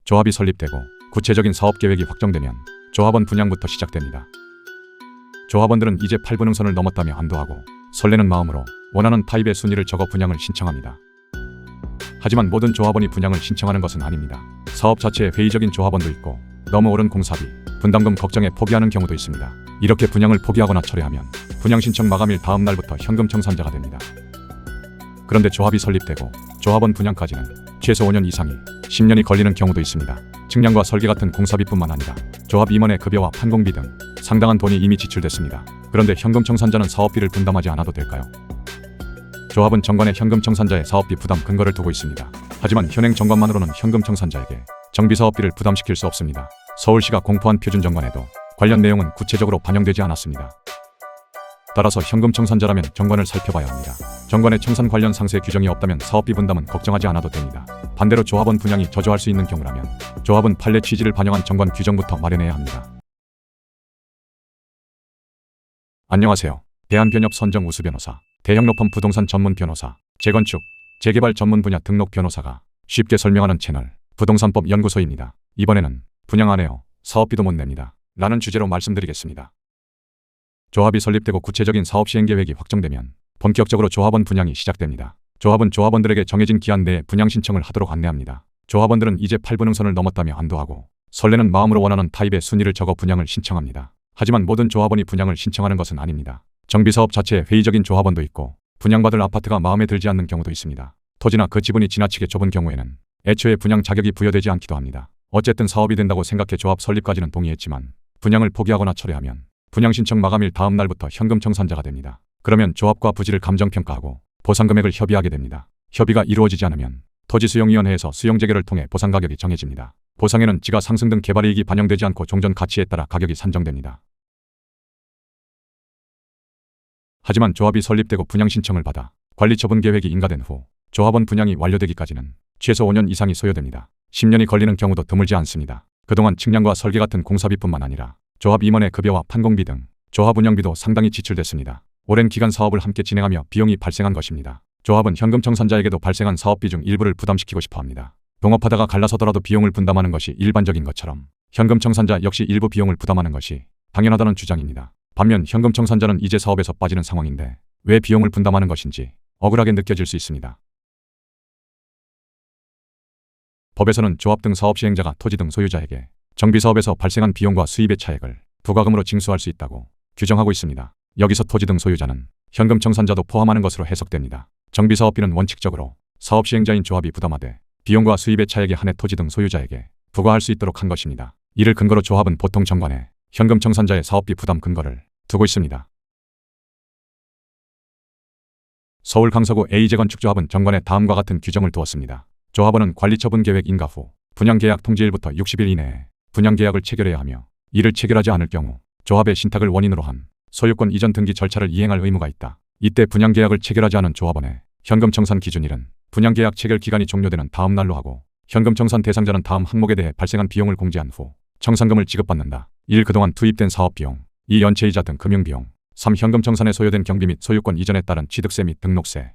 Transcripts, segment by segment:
조합이 설립되고 구체적인 사업계획이 확정되면 조합원 분양부터 시작됩니다. 조합원들은 이제 8분응선을 넘었다며 안도하고 설레는 마음으로 원하는 타입의 순위를 적어 분양을 신청합니다. 하지만 모든 조합원이 분양을 신청하는 것은 아닙니다. 사업 자체에 회의적인 조합원도 있고 너무 오른 공사비, 분담금 걱정에 포기하는 경우도 있습니다. 이렇게 분양을 포기하거나 철회하면 분양 신청 마감일 다음 날부터 현금 청산자가 됩니다. 그런데 조합이 설립되고 조합원 분양까지는 최소 5년 이상이 10년이 걸리는 경우도 있습니다. 측량과 설계 같은 공사비뿐만 아니라 조합 임원의 급여와 판공비 등 상당한 돈이 이미 지출됐습니다. 그런데 현금 청산자는 사업비를 분담하지 않아도 될까요? 조합은 정관에 현금 청산자의 사업비 부담 근거를 두고 있습니다. 하지만 현행 정관만으로는 현금 청산자에게 정비사업비를 부담시킬 수 없습니다. 서울시가 공포한 표준 정관에도 관련 내용은 구체적으로 반영되지 않았습니다. 따라서 현금 청산자라면 정관을 살펴봐야 합니다. 정관에 청산 관련 상세 규정이 없다면 사업비 분담은 걱정하지 않아도 됩니다. 반대로 조합원 분양이 저조할 수 있는 경우라면 조합은 판례 취지를 반영한 정관 규정부터 마련해야 합니다. 안녕하세요. 대한변협 선정 우수 변호사, 대형 로펌 부동산 전문 변호사, 재건축, 재개발 전문 분야 등록 변호사가 쉽게 설명하는 채널 부동산법 연구소입니다. 이번에는 분양 안 해요, 사업비도 못 냅니다 라는 주제로 말씀드리겠습니다. 조합이 설립되고 구체적인 사업 시행 계획이 확정되면 본격적으로 조합원 분양이 시작됩니다. 조합은 조합원들에게 정해진 기한 내에 분양 신청을 하도록 안내합니다. 조합원들은 이제 8분응선을 넘었다며 안도하고 설레는 마음으로 원하는 타입의 순위를 적어 분양을 신청합니다. 하지만 모든 조합원이 분양을 신청하는 것은 아닙니다. 정비사업 자체에 회의적인 조합원도 있고 분양받을 아파트가 마음에 들지 않는 경우도 있습니다. 토지나 그 지분이 지나치게 좁은 경우에는 애초에 분양 자격이 부여되지 않기도 합니다. 어쨌든 사업이 된다고 생각해 조합 설립까지는 동의했지만 분양을 포기하거나 철회하면 분양 신청 마감일 다음 날부터 현금 청산자가 됩니다. 그러면 조합과 부지를 감정평가하고 보상금액을 협의하게 됩니다. 협의가 이루어지지 않으면 토지수용위원회에서 수용재개를 통해 보상가격이 정해집니다. 보상에는 지가 상승 등 개발이익이 반영되지 않고 종전 가치에 따라 가격이 산정됩니다. 하지만 조합이 설립되고 분양 신청을 받아 관리처분 계획이 인가된 후 조합원 분양이 완료되기까지는 최소 5년 이상이 소요됩니다. 10년이 걸리는 경우도 드물지 않습니다. 그동안 측량과 설계 같은 공사비뿐만 아니라 조합 임원의 급여와 판공비 등 조합 운영비도 상당히 지출됐습니다. 오랜 기간 사업을 함께 진행하며 비용이 발생한 것입니다. 조합은 현금 청산자에게도 발생한 사업비 중 일부를 부담시키고 싶어합니다. 동업하다가 갈라서더라도 비용을 분담하는 것이 일반적인 것처럼 현금 청산자 역시 일부 비용을 부담하는 것이 당연하다는 주장입니다. 반면 현금 청산자는 이제 사업에서 빠지는 상황인데 왜 비용을 분담하는 것인지 억울하게 느껴질 수 있습니다. 법에서는 조합 등 사업 시행자가 토지 등 소유자에게 정비사업에서 발생한 비용과 수입의 차액을 부과금으로 징수할 수 있다고 규정하고 있습니다. 여기서 토지 등 소유자는 현금 청산자도 포함하는 것으로 해석됩니다. 정비사업비는 원칙적으로 사업 시행자인 조합이 부담하되 비용과 수입의 차액에 한해 토지 등 소유자에게 부과할 수 있도록 한 것입니다. 이를 근거로 조합은 보통 정관에 현금 청산자의 사업비 부담 근거를 두고 있습니다. 서울 강서구 A재건축조합은 정관에 다음과 같은 규정을 두었습니다. 조합원은 관리처분 계획 인가 후 분양계약 통지일부터 60일 이내에 분양계약을 체결해야 하며 이를 체결하지 않을 경우 조합의 신탁을 원인으로 한 소유권 이전 등기 절차를 이행할 의무가 있다. 이때 분양계약을 체결하지 않은 조합원의 현금 청산 기준일은 분양계약 체결 기간이 종료되는 다음 날로 하고 현금 청산 대상자는 다음 항목에 대해 발생한 비용을 공제한 후 청산금을 지급받는다. 1. 그동안 투입된 사업비용, 2. 연체이자 등 금융비용, 3. 현금 청산에 소요된 경비 및 소유권 이전에 따른 취득세 및 등록세.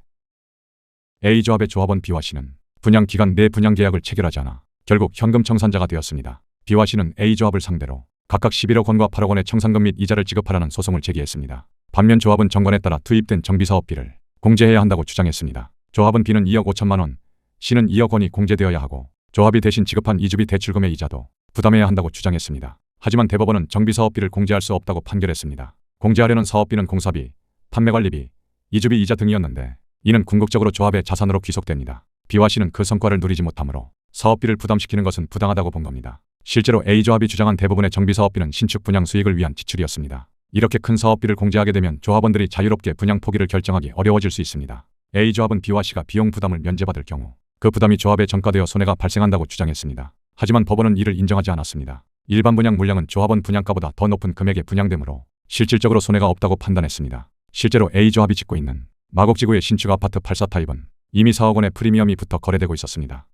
A조합의 조합원 B와 C는 분양 기간 내 분양계약을 체결하지 않아 결국 현금 청산자가 되었습니다. B와 C는 A조합을 상대로 각각 11억 원과 8억 원의 청산금 및 이자를 지급하라는 소송을 제기했습니다. 반면 조합은 정관에 따라 투입된 정비사업비를 공제해야 한다고 주장했습니다. 조합은 B는 2억 5천만 원, C는 2억 원이 공제되어야 하고 조합이 대신 지급한 이주비 대출금의 이자도 부담해야 한다고 주장했습니다. 하지만 대법원은 정비사업비를 공제할 수 없다고 판결했습니다. 공제하려는 사업비는 공사비, 판매관리비, 이주비 이자 등이었는데 이는 궁극적으로 조합의 자산으로 귀속됩니다. B와 C는 그 성과를 누리지 못하므로 사업비를 부담시키는 것은 부당하다고 본 겁니다. 실제로 A조합이 주장한 대부분의 정비사업비는 신축 분양 수익을 위한 지출이었습니다. 이렇게 큰 사업비를 공제하게 되면 조합원들이 자유롭게 분양 포기를 결정하기 어려워질 수 있습니다. A조합은 B와 C가 비용 부담을 면제받을 경우 그 부담이 조합에 전가되어 손해가 발생한다고 주장했습니다. 하지만 법원은 이를 인정하지 않았습니다. 일반 분양 물량은 조합원 분양가보다 더 높은 금액에 분양되므로 실질적으로 손해가 없다고 판단했습니다. 실제로 A조합이 짓고 있는 마곡지구의 신축 아파트 84타입은 이미 4억 원의 프리미엄이 붙어 거래되고 있었습니다.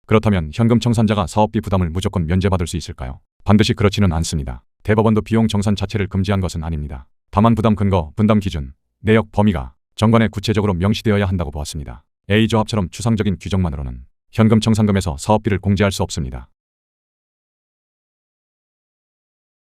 그렇다면 현금 청산자가 사업비 부담을 무조건 면제받을 수 있을까요? 반드시 그렇지는 않습니다. 대법원도 비용 정산 자체를 금지한 것은 아닙니다. 다만 부담 근거, 분담 기준, 내역 범위가 정관에 구체적으로 명시되어야 한다고 보았습니다. A조합처럼 추상적인 규정만으로는 현금 청산금에서 사업비를 공제할 수 없습니다.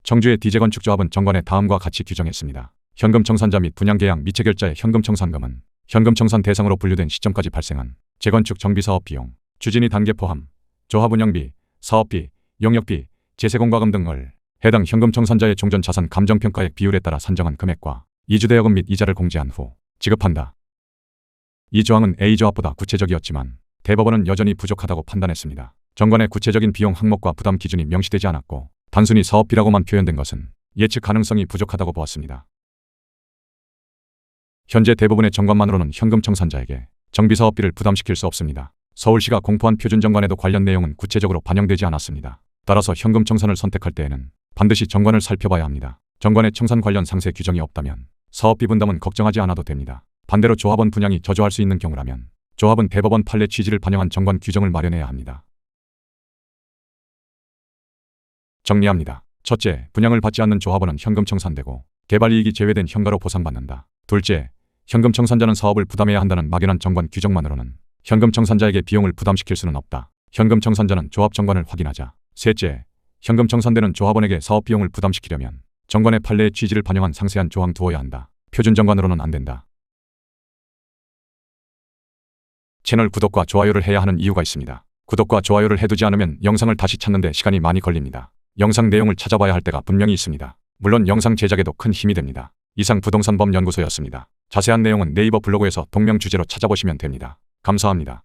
청주의 D재건축조합은 정관에 다음과 같이 규정했습니다. 현금 청산자 및 분양계약 미체결자의 현금 청산금은 현금 청산 대상으로 분류된 시점까지 발생한 재건축 정비사업 비용, 추진위 단계 포함, 조합 운영비, 사업비, 용역비, 제세공과금 등을 해당 현금 청산자의 종전자산 감정평가액 비율에 따라 산정한 금액과 이주대여금 및 이자를 공제한 후 지급한다. 이 조항은 A조합보다 구체적이었지만 대법원은 여전히 부족하다고 판단했습니다. 정관의 구체적인 비용 항목과 부담 기준이 명시되지 않았고 단순히 사업비라고만 표현된 것은 예측 가능성이 부족하다고 보았습니다. 현재 대부분의 정관만으로는 현금 청산자에게 정비사업비를 부담시킬 수 없습니다. 서울시가 공포한 표준정관에도 관련 내용은 구체적으로 반영되지 않았습니다. 따라서 현금 청산을 선택할 때에는 반드시 정관을 살펴봐야 합니다. 정관에 청산 관련 상세 규정이 없다면 사업비 분담은 걱정하지 않아도 됩니다. 반대로 조합원 분양이 저조할 수 있는 경우라면 조합은 대법원 판례 취지를 반영한 정관 규정을 마련해야 합니다. 정리합니다. 첫째, 분양을 받지 않는 조합원은 현금 청산되고 개발이익이 제외된 현가로 보상받는다. 둘째, 현금 청산자는 사업을 부담해야 한다는 막연한 정관 규정만으로는 현금 청산자에게 비용을 부담시킬 수는 없다. 현금 청산자는 조합 정관을 확인하자. 셋째, 현금 청산되는 조합원에게 사업 비용을 부담시키려면 정관의 판례의 취지를 반영한 상세한 조항 두어야 한다. 표준 정관으로는 안 된다. 채널 구독과 좋아요를 해야 하는 이유가 있습니다. 구독과 좋아요를 해두지 않으면 영상을 다시 찾는데 시간이 많이 걸립니다. 영상 내용을 찾아봐야 할 때가 분명히 있습니다. 물론 영상 제작에도 큰 힘이 됩니다. 이상 부동산범연구소였습니다. 자세한 내용은 네이버 블로그에서 동명 주제로 찾아보시면 됩니다. 감사합니다.